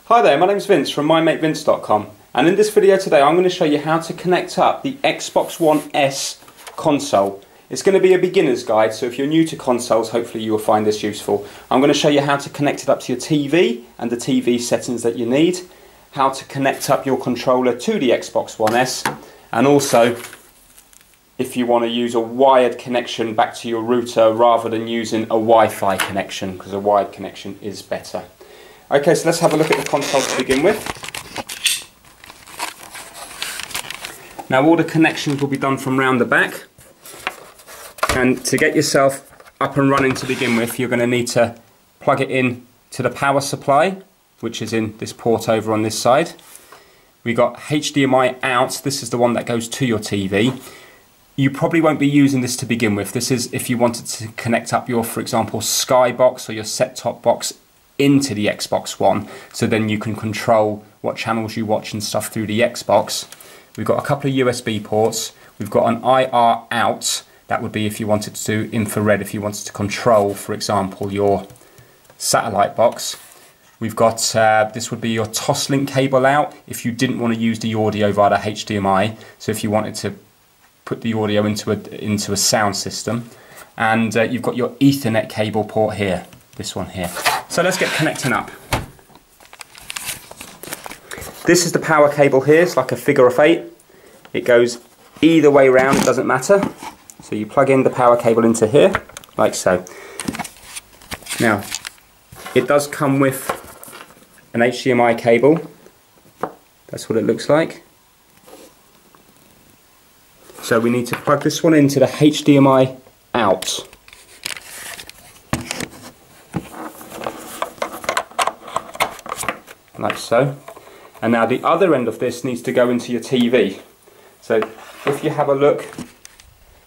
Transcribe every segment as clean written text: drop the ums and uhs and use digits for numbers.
Hi there, my name's Vince from mymatevince.com, and in this video today I'm going to show you how to connect up the Xbox One S console. It's going to be a beginner's guide, so if you're new to consoles, hopefully you will find this useful. I'm going to show you how to connect it up to your TV and the TV settings that you need, how to connect up your controller to the Xbox One S, and also if you want to use a wired connection back to your router rather than using a Wi-Fi connection, because a wired connection is better. Okay, so let's have a look at the console to begin with. Now all the connections will be done from round the back, and to get yourself up and running to begin with, you're going to need to plug it in to the power supply, which is in this port over on this side. We got HDMI out, this is the one that goes to your TV. You probably won't be using this to begin with. This is if you wanted to connect up your, for example, Skybox or your set-top box into the Xbox One, so then you can control what channels you watch and stuff through the Xbox. We've got a couple of USB ports. We've got an IR out. That would be if you wanted to do infrared, if you wanted to control, for example, your satellite box. We've got, this would be your Toslink cable out if you didn't want to use the audio via the HDMI. So if you wanted to put the audio into a sound system. And you've got your Ethernet cable port here, this one here. So let's get connecting up. This is the power cable here, it's like a figure of 8. It goes either way round, it doesn't matter. So you plug in the power cable into here, like so. Now, it does come with an HDMI cable. That's what it looks like. So we need to plug this one into the HDMI out. Like so. And now the other end of this needs to go into your TV. So if you have a look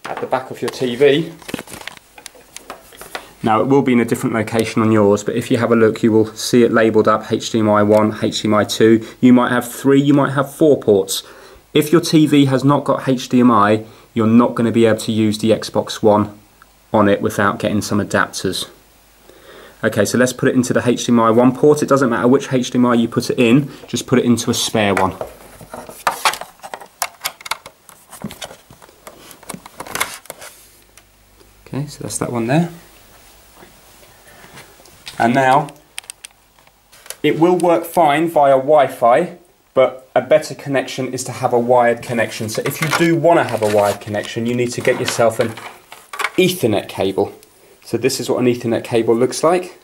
at the back of your TV, now it will be in a different location on yours, but if you have a look you will see it labelled up HDMI 1, HDMI 2. You might have 3, you might have 4 ports. If your TV has not got HDMI, you're not going to be able to use the Xbox One on it without getting some adapters. Okay, so let's put it into the HDMI 1 port. It doesn't matter which HDMI you put it in, just put it into a spare one. Okay, so that's that one there. And now, it will work fine via Wi-Fi, but a better connection is to have a wired connection. So if you do want to have a wired connection, you need to get yourself an Ethernet cable. So this is what an Ethernet cable looks like.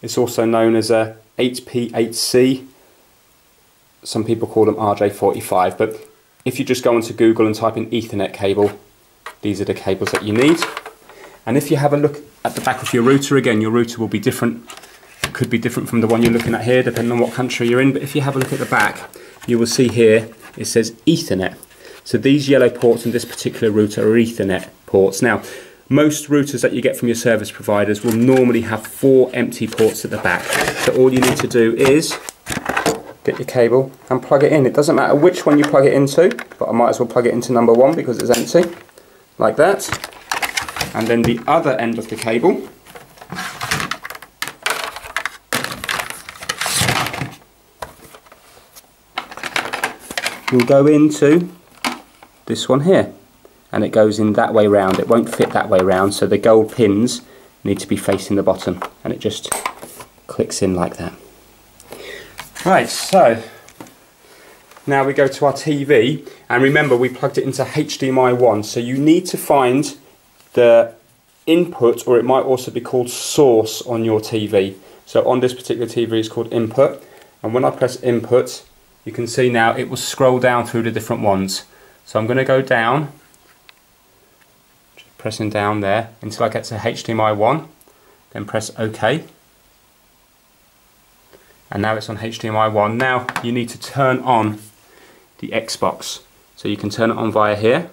It's also known as a 8P8C. Some people call them RJ45, but if you just go onto Google and type in Ethernet cable, these are the cables that you need. And if you have a look at the back of your router, again, your router will be different. It could be different from the one you're looking at here, depending on what country you're in, but if you have a look at the back, you will see here, it says Ethernet. So these yellow ports in this particular router are Ethernet ports. Now, most routers that you get from your service providers will normally have 4 empty ports at the back. So all you need to do is get your cable and plug it in. It doesn't matter which one you plug it into, but I might as well plug it into number 1 because it's empty, like that. And then the other end of the cable will go into this one here. And it goes in that way round. It won't fit that way round, so the gold pins need to be facing the bottom, and it just clicks in like that. Right, so now we go to our TV, and remember we plugged it into HDMI 1, so you need to find the input, or it might also be called source, on your TV. So on this particular TV it's called input, and when I press input, you can see now it will scroll down through the different ones. So I'm going to go down, pressing down there until I get to HDMI 1, then press OK, and now it's on HDMI 1. Now you need to turn on the Xbox, so you can turn it on via here.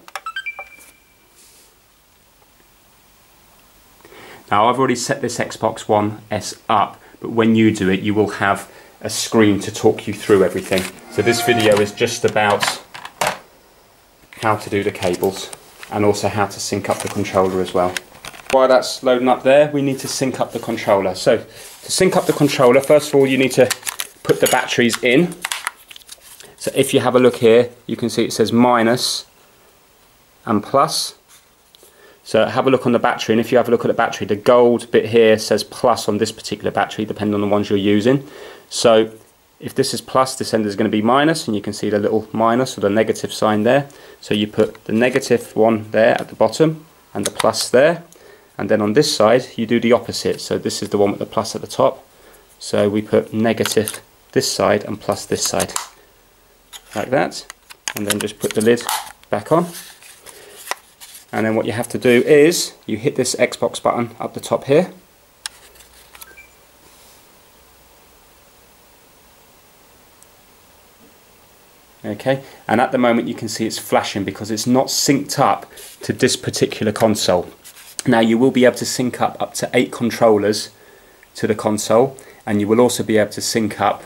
Now I've already set this Xbox One S up, but when you do it you will have a screen to talk you through everything. So this video is just about how to do the cables and also how to sync up the controller as well. while that's loading up there, we need to sync up the controller. So to sync up the controller, first of all you need to put the batteries in. So if you have a look here, you can see it says minus and plus. So have a look on the battery, and if you have a look at the battery, the gold bit here says plus on this particular battery, depending on the ones you're using. So if this is plus, this end is going to be minus, and you can see the little minus or the negative sign there. So you put the negative one there at the bottom and the plus there, and then on this side you do the opposite. So this is the one with the plus at the top, so we put negative this side and plus this side, like that, and then just put the lid back on. And then what you have to do is you hit this Xbox button up the top here. Okay, and at the moment you can see it's flashing because it's not synced up to this particular console. Now you will be able to sync up to 8 controllers to the console, and you will also be able to sync up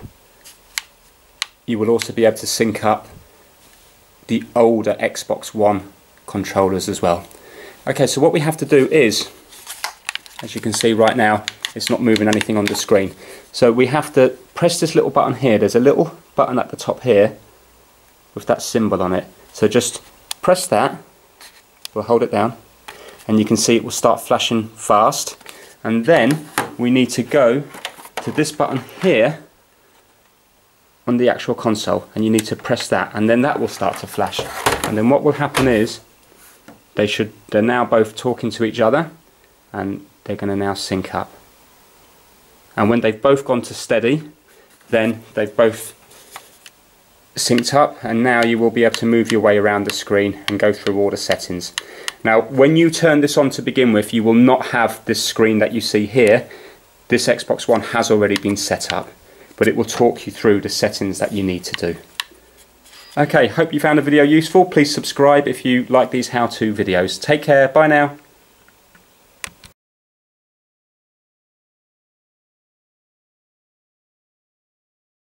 the older Xbox One controllers as well. Okay, so what we have to do is, as you can see right now, it's not moving anything on the screen. So we have to press this little button here. There's a little button at the top here with that symbol on it. So just press that, we'll hold it down, and you can see it will start flashing fast. And then we need to go to this button here on the actual console, and you need to press that, and then that will start to flash. And then what will happen is they're now both talking to each other, and they're going to now sync up. And when they've both gone to steady, then they've both synced up, and now you will be able to move your way around the screen and go through all the settings. Now when you turn this on to begin with, you will not have this screen that you see here. This Xbox One has already been set up, but it will talk you through the settings that you need to do. Okay, hope you found the video useful. Please subscribe if you like these how-to videos. Take care, bye now.